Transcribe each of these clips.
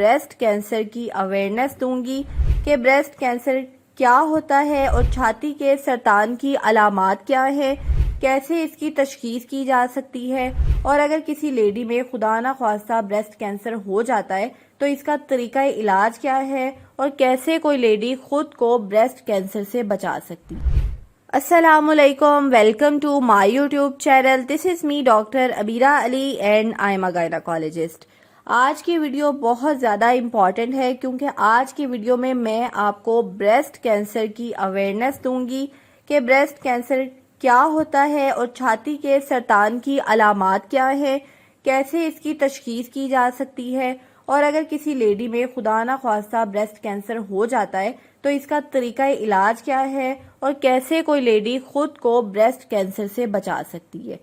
Breast cancer की awareness दूंगी कि ब्रेस्ट कैंसर क्या होता है और छाती के सरतान की अलामात क्या है, कैसे इसकी तशखीस की जा सकती है, और अगर किसी लेडी में खुदा ना ख्वास्ता ब्रेस्ट कैंसर हो जाता है तो इसका तरीका इलाज क्या है और कैसे कोई लेडी खुद को ब्रेस्ट कैंसर से बचा सकती है। अस्सलामुअलैकुम, welcome to my YouTube channel. This is me doctor Abira Ali and I am a gynaecologist. आज की वीडियो बहुत ज़्यादा इम्पॉर्टेंट है क्योंकि आज की वीडियो में मैं आपको ब्रेस्ट कैंसर की अवेयरनेस दूंगी कि ब्रेस्ट कैंसर क्या होता है और छाती के सरतान की अलामात क्या है, कैसे इसकी तशखीस की जा सकती है, और अगर किसी लेडी में खुदा ना ख्वास्ता ब्रेस्ट कैंसर हो जाता है तो इसका तरीका इलाज क्या है और कैसे कोई लेडी खुद को ब्रेस्ट कैंसर से बचा सकती है।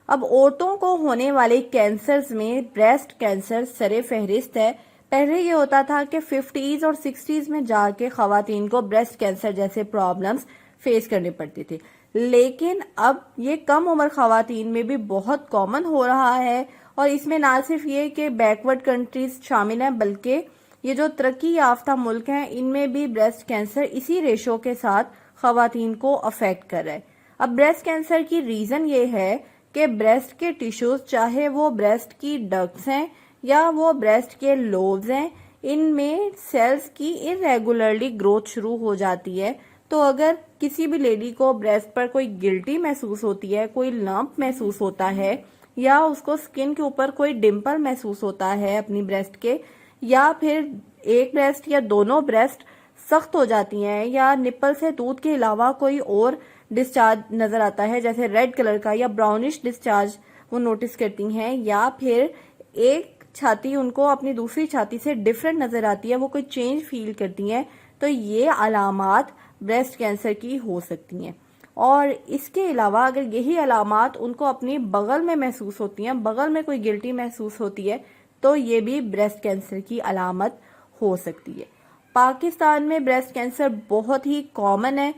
अब औरतों को होने वाले कैंसर्स में ब्रेस्ट कैंसर सरे फहरिस्त है। पहले ये होता था कि 50s और 60s में जाके खवातीन को ब्रेस्ट कैंसर जैसे प्रॉब्लम्स फेस करने पड़ते थे, लेकिन अब ये कम उम्र खवातीन में भी बहुत कॉमन हो रहा है। और इसमें ना सिर्फ ये कि बैकवर्ड कंट्रीज शामिल हैं, बल्कि ये जो तरक्की याफ्ता मुल्क हैं इनमें भी ब्रेस्ट कैंसर इसी रेशो के साथ खवातीन को अफेक्ट कर रहा है। अब ब्रेस्ट कैंसर की रीजन ये है कि ब्रेस्ट के टिश्यूज, चाहे वो ब्रेस्ट की डक्ट्स हैं या वो ब्रेस्ट के लोब्स हैं, इनमें सेल्स की इरेगुलरली ग्रोथ शुरू हो जाती है। तो अगर किसी भी लेडी को ब्रेस्ट पर कोई गिल्टी महसूस होती है, कोई लंप महसूस होता है, या उसको स्किन के ऊपर कोई डिम्पल महसूस होता है अपनी ब्रेस्ट के, या फिर एक ब्रेस्ट या दोनों ब्रेस्ट सख्त हो जाती हैं, या निप्पल से दूध के अलावा कोई और डिस्चार्ज नजर आता है जैसे रेड कलर का या ब्राउनिश डिस्चार्ज वो नोटिस करती हैं, या फिर एक छाती उनको अपनी दूसरी छाती से डिफरेंट नजर आती है, वो कोई चेंज फील करती हैं, तो ये अलामात ब्रेस्ट कैंसर की हो सकती हैं। और इसके अलावा अगर यही अलामात उनको अपनी बगल में महसूस होती हैं, बगल में कोई गिल्टी महसूस होती है, तो ये भी ब्रेस्ट कैंसर की अलामत हो सकती है। पाकिस्तान में ब्रेस्ट कैंसर बहुत ही कॉमन है।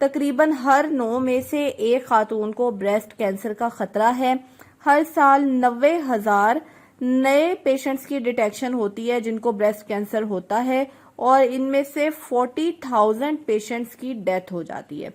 तकरीबन हर 9 में से एक खातून को ब्रेस्ट कैंसर का खतरा है। हर साल 90,000 नए पेशेंट्स की डिटेक्शन होती है जिनको ब्रेस्ट कैंसर होता है, और इनमें से 40,000 पेशेंट्स की डेथ हो जाती है।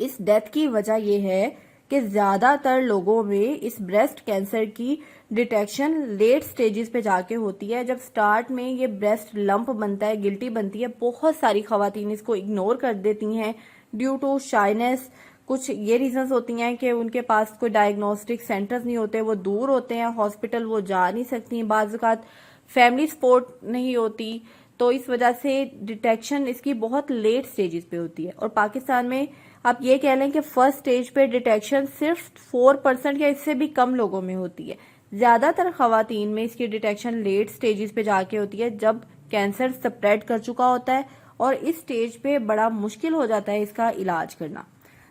इस डेथ की वजह यह है कि ज्यादातर लोगों में इस ब्रेस्ट कैंसर की डिटेक्शन लेट स्टेजेस पे जाके होती है। जब स्टार्ट में ये ब्रेस्ट लंप बनता है, गिल्टी बनती है, बहुत सारी खवातीन इसको इग्नोर कर देती हैं ड्यू टू शाइनेस। कुछ ये रीजंस होती हैं कि उनके पास कोई डायग्नोस्टिक सेंटर्स नहीं होते, वो दूर होते हैं, हॉस्पिटल वो जा नहीं सकती, बाज़ औक़ात फैमिली सपोर्ट नहीं होती, तो इस वजह से डिटेक्शन इसकी बहुत लेट स्टेजेस पे होती है। और पाकिस्तान में आप ये कह लें कि फर्स्ट स्टेज पे डिटेक्शन सिर्फ 4% या इससे भी कम लोगों में होती है। ज्यादातर खवातीन में इसकी डिटेक्शन लेट स्टेजेस पे जाके होती है जब कैंसर स्प्रेड कर चुका होता है, और इस स्टेज पे बड़ा मुश्किल हो जाता है इसका इलाज करना।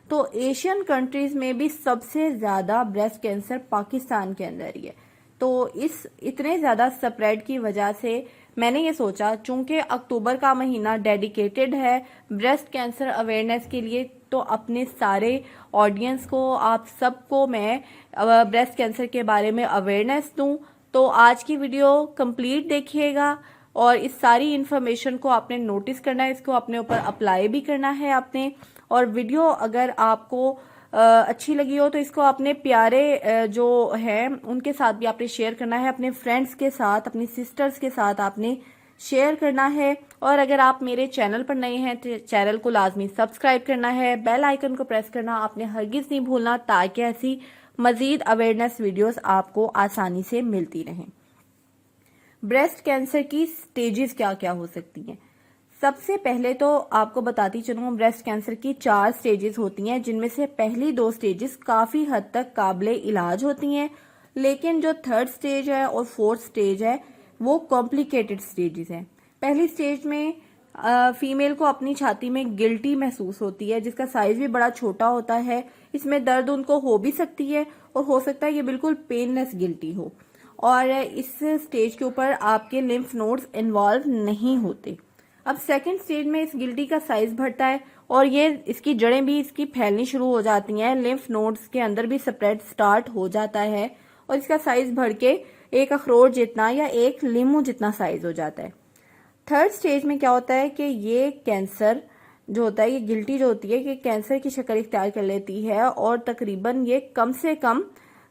तो एशियन कंट्रीज में भी सबसे ज्यादा ब्रेस्ट कैंसर पाकिस्तान के अंदर ही है। तो इस इतने ज्यादा स्प्रेड की वजह से मैंने ये सोचा, चूंकि अक्टूबर का महीना डेडिकेटेड है ब्रेस्ट कैंसर अवेयरनेस के लिए, तो अपने सारे ऑडियंस को, आप सबको मैं ब्रेस्ट कैंसर के बारे में अवेयरनेस दूं। तो आज की वीडियो कंप्लीट देखिएगा और इस सारी इन्फॉर्मेशन को आपने नोटिस करना है, इसको अपने ऊपर अप्लाई भी करना है आपने। और वीडियो अगर आपको अच्छी लगी हो तो इसको अपने प्यारे जो हैं उनके साथ भी आपने शेयर करना है, अपने फ्रेंड्स के साथ, अपनी सिस्टर्स के साथ आपने शेयर करना है। और अगर आप मेरे चैनल पर नए हैं तो चैनल को लाजमी सब्सक्राइब करना है, बेल आइकन को प्रेस करना आपने हरगिज नहीं भूलना, ताकि ऐसी मजीद अवेयरनेस वीडियोस आपको आसानी से मिलती रहें। ब्रेस्ट कैंसर की स्टेजेस क्या क्या हो सकती हैं? सबसे पहले तो आपको बताती चलूं, ब्रेस्ट कैंसर की 4 स्टेजेस होती हैं, जिनमें से पहली 2 स्टेजेस काफी हद तक काबिले इलाज होती हैं, लेकिन जो 3rd स्टेज है और 4th स्टेज है वो कॉम्प्लिकेटेड स्टेजेस हैं। पहली स्टेज में फीमेल को अपनी छाती में गिल्टी महसूस होती है, जिसका साइज भी बड़ा छोटा होता है। इसमें दर्द उनको हो भी सकती है और हो सकता है ये बिल्कुल पेनलेस गिल्टी हो, और इस स्टेज के ऊपर आपके लिम्फ नोड्स इन्वॉल्व नहीं होते। अब 2nd स्टेज में इस गिल्टी का साइज बढ़ता है और ये इसकी जड़ें भी इसकी फैलनी शुरू हो जाती हैं, लिम्फ नोड्स के अंदर भी स्प्रेड स्टार्ट हो जाता है और इसका साइज बढ़ के एक अखरोट जितना या एक लीमू जितना साइज हो जाता है। थर्ड स्टेज में क्या होता है कि ये कैंसर जो होता है, ये गिल्टी जो होती है कि कैंसर की शक्ल इख्तियार कर लेती है और तकरीबन ये कम से कम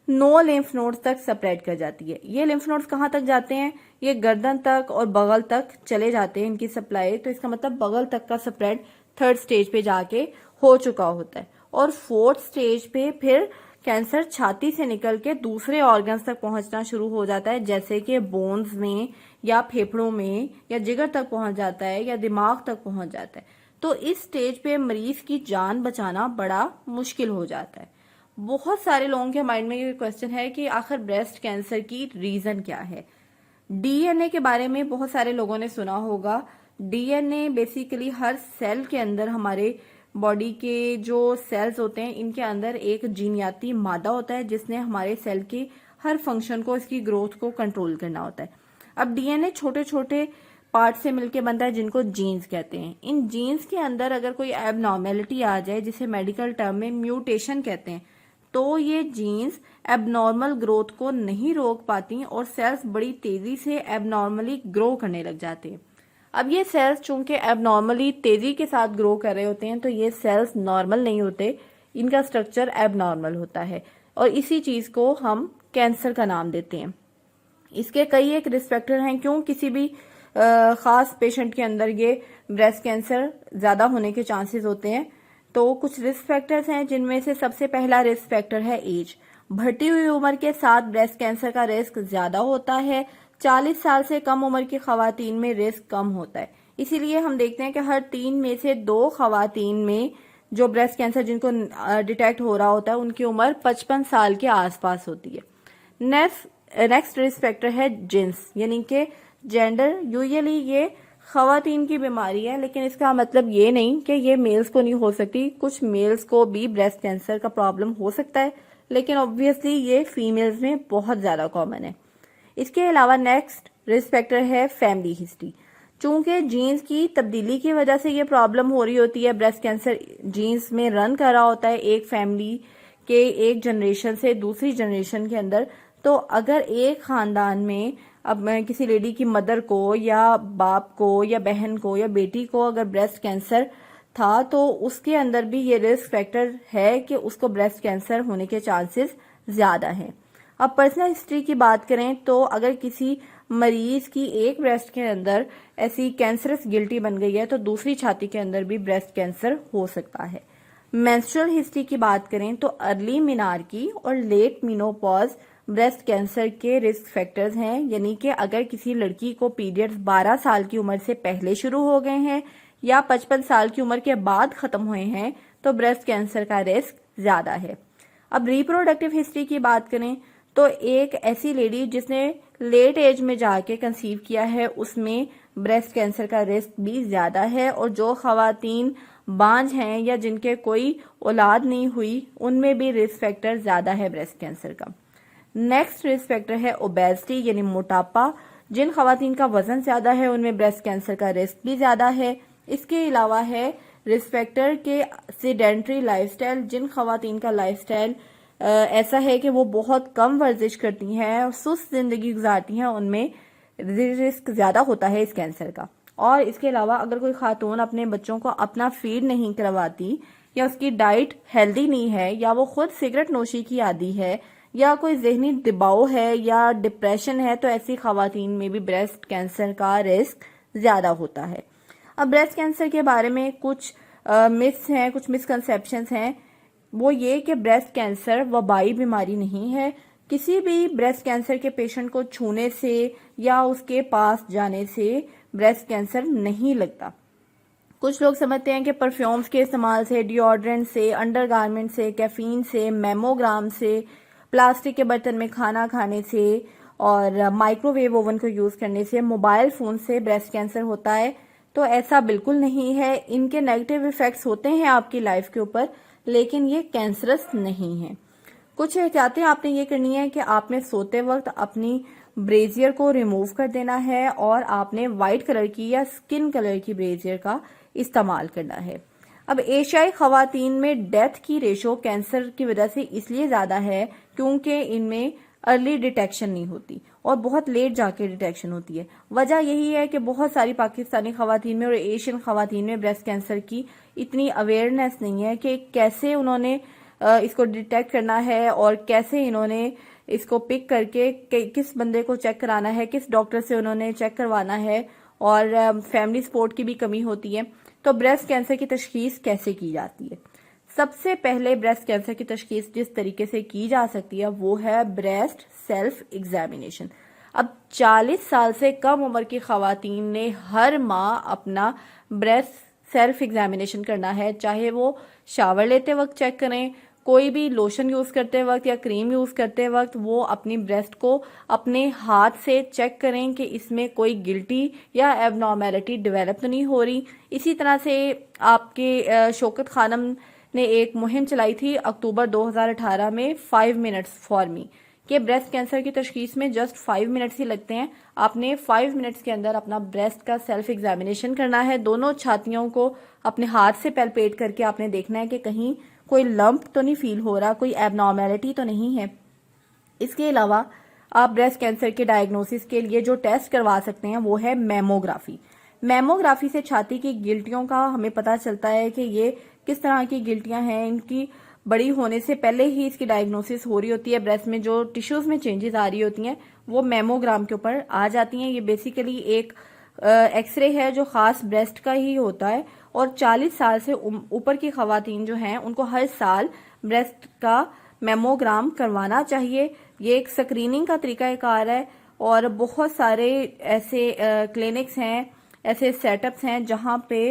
9 लिम्फ नोड्स तक स्प्रेड कर जाती है। ये लिम्फ नोड्स कहाँ तक जाते हैं? ये गर्दन तक और बगल तक चले जाते हैं इनकी सप्लाई। तो इसका मतलब बगल तक का स्प्रेड थर्ड स्टेज पे जाके हो चुका होता है। और फोर्थ स्टेज पे फिर कैंसर छाती से निकल के दूसरे ऑर्गन्स तक पहुंचना शुरू हो जाता है, जैसे कि बोन्स में या फेफड़ों में या जिगर तक पहुंच जाता है या दिमाग तक पहुंच जाता है। तो इस स्टेज पे मरीज की जान बचाना बड़ा मुश्किल हो जाता है। बहुत सारे लोगों के माइंड में ये क्वेश्चन है कि आखिर ब्रेस्ट कैंसर की रीजन क्या है। डीएनए के बारे में बहुत सारे लोगों ने सुना होगा। डीएनए बेसिकली हर सेल के अंदर, हमारे बॉडी के जो सेल्स होते हैं इनके अंदर एक जीनियाती मादा होता है जिसने हमारे सेल के हर फंक्शन को, इसकी ग्रोथ को कंट्रोल करना होता है। अब डीएनए छोटे छोटे पार्ट से मिलकर बनता है जिनको जीन्स कहते हैं। इन जीन्स के अंदर अगर कोई एबनॉर्मेलिटी आ जाए, जिसे मेडिकल टर्म में म्यूटेशन कहते हैं, तो ये जीन्स एबनॉर्मल ग्रोथ को नहीं रोक पाती और सेल्स बड़ी तेजी से एबनॉर्मली ग्रो करने लग जाते हैं। अब ये सेल्स चूंकि एबनॉर्मली तेजी के साथ ग्रो कर रहे होते हैं, तो ये सेल्स नॉर्मल नहीं होते, इनका स्ट्रक्चर एबनॉर्मल होता है और इसी चीज को हम कैंसर का नाम देते हैं। इसके कई एक रिस्क फैक्टर हैं क्यों किसी भी खास पेशेंट के अंदर ये ब्रेस्ट कैंसर ज्यादा होने के चांसेस होते हैं। तो कुछ रिस्क फैक्टर्स हैं जिनमें से सबसे पहला रिस्क फैक्टर है एज। बढ़ती हुई उम्र के साथ ब्रेस्ट कैंसर का रिस्क ज्यादा होता है। 40 साल से कम उम्र की खवातीन में रिस्क कम होता है। इसीलिए हम देखते हैं कि हर 3 में से 2 खवातीन में जो ब्रेस्ट कैंसर जिनको डिटेक्ट हो रहा होता है उनकी उम्र 55 साल के आसपास होती है। नेक्स्ट रिस्क फैक्टर है जिन्स, यानी कि जेंडर। यूजुअली ये खवातीन की बीमारी है, लेकिन इसका मतलब ये नहीं कि ये मेल्स को नहीं हो सकती। कुछ मेल्स को भी ब्रेस्ट कैंसर का प्रॉब्लम हो सकता है, लेकिन ऑब्वियसली ये फीमेल्स में बहुत ज्यादा कॉमन है। इसके अलावा नेक्स्ट रिस्क फैक्टर है फैमिली हिस्ट्री। चूंकि जीन्स की तब्दीली की वजह से ये प्रॉब्लम हो रही होती है, ब्रेस्ट कैंसर जीन्स में रन कर रहा होता है एक फैमिली के एक जनरेशन से दूसरी जनरेशन के अंदर। तो अगर एक खानदान में अब मैं किसी लेडी की मदर को या बाप को या बहन को या बेटी को अगर ब्रेस्ट कैंसर था, तो उसके अंदर भी ये रिस्क फैक्टर है कि उसको ब्रेस्ट कैंसर होने के चांसेस ज्यादा हैं। अब पर्सनल हिस्ट्री की बात करें तो अगर किसी मरीज की एक ब्रेस्ट के अंदर ऐसी कैंसरस गिल्टी बन गई है, तो दूसरी छाती के अंदर भी ब्रेस्ट कैंसर हो सकता है। मेंस्ट्रुअल हिस्ट्री की बात करें तो अर्ली मिनार्की और लेट मिनोपॉज ब्रेस्ट कैंसर के रिस्क फैक्टर्स हैं, यानी कि अगर किसी लड़की को पीरियड्स 12 साल की उम्र से पहले शुरू हो गए हैं या 55 साल की उम्र के बाद खत्म हुए हैं, तो ब्रेस्ट कैंसर का रिस्क ज्यादा है। अब रिप्रोडक्टिव हिस्ट्री की बात करें तो एक ऐसी लेडी जिसने लेट एज में जाके कंसीव किया है, उसमें ब्रेस्ट कैंसर का रिस्क भी ज्यादा है। और जो खवातीन बांझ हैं या जिनके कोई औलाद नहीं हुई, उनमें भी रिस्क फैक्टर ज्यादा है ब्रेस्ट कैंसर का। नेक्स्ट रिस्क फैक्टर है ओबेसिटी, यानी मोटापा। जिन खवातीन का वजन ज्यादा है उनमें ब्रेस्ट कैंसर का रिस्क भी ज्यादा है। इसके अलावा है रिस्क फैक्टर के सेडेंट्री लाइफस्टाइल। जिन खवातीन का लाइफस्टाइल ऐसा है कि वो बहुत कम वर्जिश करती हैं और सुस्त जिंदगी गुजारती हैं, उनमें रिस्क ज्यादा होता है इस कैंसर का। और इसके अलावा अगर कोई खातून अपने बच्चों को अपना फीड नहीं करवाती या उसकी डाइट हेल्दी नहीं है या वो खुद सिगरेट नोशी की आदी है या कोई जहनी दबाव है या डिप्रेशन है, तो ऐसी खवातीन में भी ब्रेस्ट कैंसर का रिस्क ज्यादा होता है। अब ब्रेस्ट कैंसर के बारे में कुछ मिथ्स हैं, कुछ मिसकंसेप्शंस हैं। वो ये कि ब्रेस्ट कैंसर वबाई बीमारी नहीं है। किसी भी ब्रेस्ट कैंसर के पेशेंट को छूने से या उसके पास जाने से ब्रेस्ट कैंसर नहीं लगता। कुछ लोग समझते हैं कि परफ्यूम्स के इस्तेमाल से, डिओड्रेंट से, अंडरगारमेंट से, कैफीन से, मेमोग्राम से, प्लास्टिक के बर्तन में खाना खाने से और माइक्रोवेव ओवन को यूज करने से, मोबाइल फोन से ब्रेस्ट कैंसर होता है। तो ऐसा बिल्कुल नहीं है। इनके नेगेटिव इफेक्ट्स होते हैं आपकी लाइफ के ऊपर, लेकिन ये कैंसरस नहीं है। कुछ एहतियातें आपने ये करनी है कि आपने सोते वक्त अपनी ब्रेजियर को रिमूव कर देना है और आपने व्हाइट कलर की या स्किन कलर की ब्रेजियर का इस्तेमाल करना है। अब एशियाई खवातीन में डेथ की रेशो कैंसर की वजह से इसलिए ज्यादा है क्योंकि इनमें अर्ली डिटेक्शन नहीं होती और बहुत लेट जाके डिटेक्शन होती है। वजह यही है कि बहुत सारी पाकिस्तानी खवातीन में और एशियन खवातीन में ब्रेस्ट कैंसर की इतनी अवेयरनेस नहीं है कि कैसे उन्होंने इसको डिटेक्ट करना है और कैसे इन्होंने इसको पिक करके किस बंदे को चेक कराना है, किस डॉक्टर से उन्होंने चेक करवाना है, और फैमिली सपोर्ट की भी कमी होती है। तो ब्रेस्ट कैंसर की तशखीस कैसे की जाती है? सबसे पहले ब्रेस्ट कैंसर की तशखीस जिस तरीके से की जा सकती है वो है ब्रेस्ट सेल्फ एग्जामिनेशन। अब 40 साल से कम उम्र की खवातीन ने हर माह अपना ब्रेस्ट सेल्फ एग्जामिनेशन करना है, चाहे वो शावर लेते वक्त चेक करें, कोई भी लोशन यूज करते वक्त या क्रीम यूज करते वक्त वो अपनी ब्रेस्ट को अपने हाथ से चेक करें कि इसमें कोई गिल्टी या एबनॉर्मेलिटी डेवलप तो नहीं हो रही। इसी तरह से आपके शौकत खानम ने एक मुहिम चलाई थी अक्टूबर 2018 में 5 मिनट्स फॉर मी, कि ब्रेस्ट कैंसर की तशखीस में जस्ट 5 मिनट्स ही लगते हैं। आपने 5 मिनट्स के अंदर अपना ब्रेस्ट का सेल्फ एग्जामिनेशन करना है। दोनों छातियों को अपने हाथ से पैल्पेट करके आपने देखना है कि कहीं कोई लंप तो नहीं फील हो रहा, कोई एबनॉर्मेलिटी तो नहीं है। इसके अलावा आप ब्रेस्ट कैंसर के डायग्नोसिस के लिए जो टेस्ट करवा सकते हैं वो है मैमोग्राफी। मैमोग्राफी से छाती की गिल्टियों का हमें पता चलता है कि ये किस तरह की गिल्टियां हैं। इनकी बड़ी होने से पहले ही इसकी डायग्नोसिस हो रही होती है। ब्रेस्ट में जो टिश्यूज में चेंजेस आ रही होती हैं वो मैमोग्राम के ऊपर आ जाती हैं। ये बेसिकली एक एक्सरे है जो खास ब्रेस्ट का ही होता है, और 40 साल से ऊपर की खवातीन जो हैं उनको हर साल ब्रेस्ट का मैमोग्राम करवाना चाहिए। ये एक स्क्रीनिंग का तरीकाकार है, और बहुत सारे ऐसे क्लिनिक्स हैं, ऐसे सेटअप्स हैं जहां पे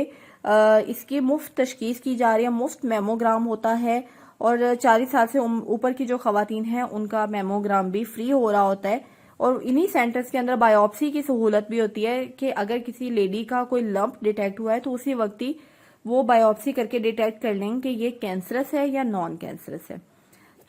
इसकी मुफ्त तशखीस की जा रही है, मुफ्त मैमोग्राम होता है, और 40 साल से ऊपर की जो खवातीन हैं उनका मैमोग्राम भी फ्री हो रहा होता है। और इन्हीं सेंटर्स के अंदर बायोप्सी की सहूलत भी होती है कि अगर किसी लेडी का कोई लंप डिटेक्ट हुआ है तो उसी वक्त ही वो बायोप्सी करके डिटेक्ट कर लेंगे कि ये कैंसरस है या नॉन कैंसरस है।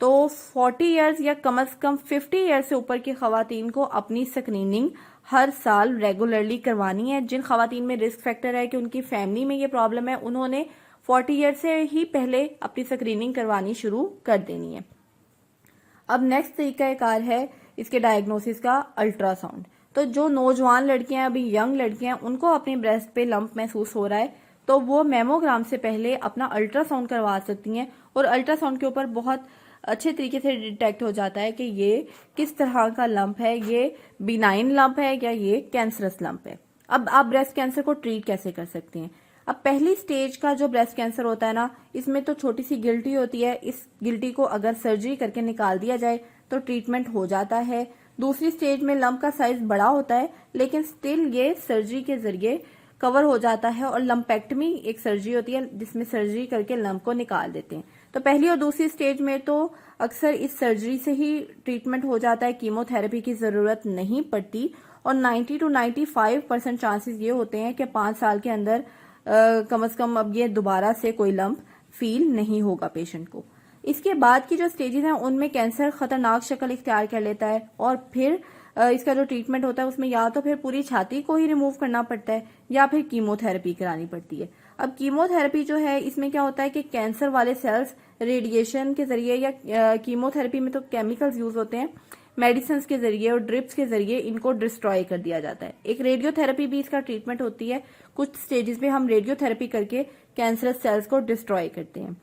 तो 40 इयर्स या कम से कम 50 इयर्स से ऊपर की खवातीन को अपनी स्क्रीनिंग हर साल रेगुलरली करवानी है। जिन खवातीन में रिस्क फैक्टर है कि उनकी फैमिली में ये प्रॉब्लम है, उन्होंने 40 ईयर से ही पहले अपनी स्क्रीनिंग करवानी शुरू कर देनी है। अब नेक्स्ट तरीकाकार है इसके डायग्नोसिस का अल्ट्रासाउंड। तो जो नौजवान लड़कियां, अभी यंग लड़कियां, उनको अपने ब्रेस्ट पे लंप महसूस हो रहा है तो वो मैमोग्राम से पहले अपना अल्ट्रासाउंड करवा सकती हैं, और अल्ट्रासाउंड के ऊपर बहुत अच्छे तरीके से डिटेक्ट हो जाता है कि ये किस तरह का लंप है, ये बिनाइन लंप है या ये कैंसरस लंप है। अब आप ब्रेस्ट कैंसर को ट्रीट कैसे कर सकते हैं? अब पहली स्टेज का जो ब्रेस्ट कैंसर होता है ना, इसमें तो छोटी सी गिल्टी होती है। इस गिल्टी को अगर सर्जरी करके निकाल दिया जाए तो ट्रीटमेंट हो जाता है। दूसरी स्टेज में लंप का साइज बड़ा होता है, लेकिन स्टिल ये सर्जरी के जरिए कवर हो जाता है, और लंपेक्टमी एक सर्जरी होती है जिसमें सर्जरी करके लंप को निकाल देते हैं। तो पहली और दूसरी स्टेज में तो अक्सर इस सर्जरी से ही ट्रीटमेंट हो जाता है, कीमोथेरेपी की जरूरत नहीं पड़ती, और 90 to 95% चांसेस ये होते हैं कि 5 साल के अंदर कम से कम अब ये दोबारा से कोई लंप फील नहीं होगा पेशेंट को। इसके बाद की जो स्टेजेस हैं उनमें कैंसर खतरनाक शक्ल इख्तियार कर लेता है, और फिर इसका जो ट्रीटमेंट होता है उसमें या तो फिर पूरी छाती को ही रिमूव करना पड़ता है या फिर कीमोथेरेपी करानी पड़ती है। अब कीमोथेरेपी जो है इसमें क्या होता है कि कैंसर वाले सेल्स रेडिएशन के जरिए, या कीमोथेरेपी में तो केमिकल्स यूज होते हैं, मेडिसिन के जरिए और ड्रिप्स के जरिए इनको डिस्ट्रॉय कर दिया जाता है। एक रेडियोथेरेपी भी इसका ट्रीटमेंट होती है। कुछ स्टेजेस पे हम रेडियोथेरेपी करके कैंसरस सेल्स को डिस्ट्रॉय करते हैं।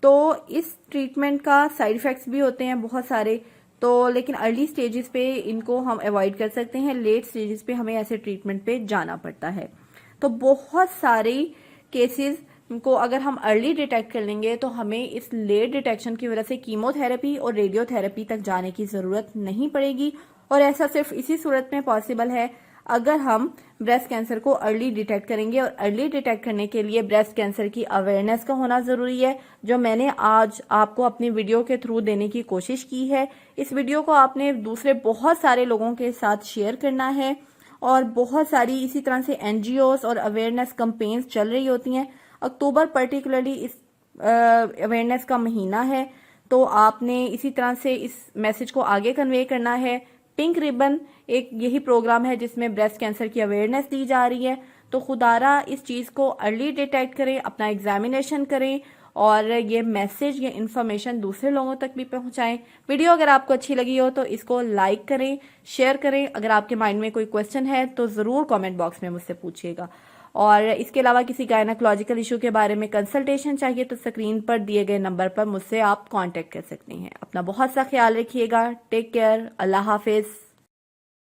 तो इस ट्रीटमेंट का साइड इफेक्ट्स भी होते हैं बहुत सारे, तो लेकिन अर्ली स्टेजेस पे इनको हम अवॉइड कर सकते हैं, लेट स्टेजेस पे हमें ऐसे ट्रीटमेंट पे जाना पड़ता है। तो बहुत सारे केसेस को अगर हम अर्ली डिटेक्ट कर लेंगे तो हमें इस लेट डिटेक्शन की वजह से कीमोथेरेपी और रेडियोथेरेपी तक जाने की जरूरत नहीं पड़ेगी, और ऐसा सिर्फ इसी सूरत में पॉसिबल है अगर हम ब्रेस्ट कैंसर को अर्ली डिटेक्ट करेंगे। और अर्ली डिटेक्ट करने के लिए ब्रेस्ट कैंसर की अवेयरनेस का होना जरूरी है, जो मैंने आज आपको अपनी वीडियो के थ्रू देने की कोशिश की है। इस वीडियो को आपने दूसरे बहुत सारे लोगों के साथ शेयर करना है, और बहुत सारी इसी तरह से एनजीओस और अवेयरनेस कैंपेन्स चल रही होती हैं। अक्टूबर पर्टिकुलरली इस अवेयरनेस का महीना है, तो आपने इसी तरह से इस मैसेज को आगे कन्वे करना है। पिंक रिबन एक यही प्रोग्राम है जिसमें ब्रेस्ट कैंसर की अवेयरनेस दी जा रही है। तो खुदारा इस चीज को अर्ली डिटेक्ट करें, अपना एग्जामिनेशन करें, और ये मैसेज या इन्फॉर्मेशन दूसरे लोगों तक भी पहुंचाएं। वीडियो अगर आपको अच्छी लगी हो तो इसको लाइक करें, शेयर करें। अगर आपके माइंड में कोई क्वेश्चन है तो ज़रूर कमेंट बॉक्स में मुझसे पूछिएगा। और इसके अलावा किसी गायनेकोलॉजिकल इशू के बारे में कंसल्टेशन चाहिए तो स्क्रीन पर दिए गए नंबर पर मुझसे आप कांटेक्ट कर सकते हैं। अपना बहुत सा ख्याल रखिएगा। Take care. अल्लाह हाफिज़।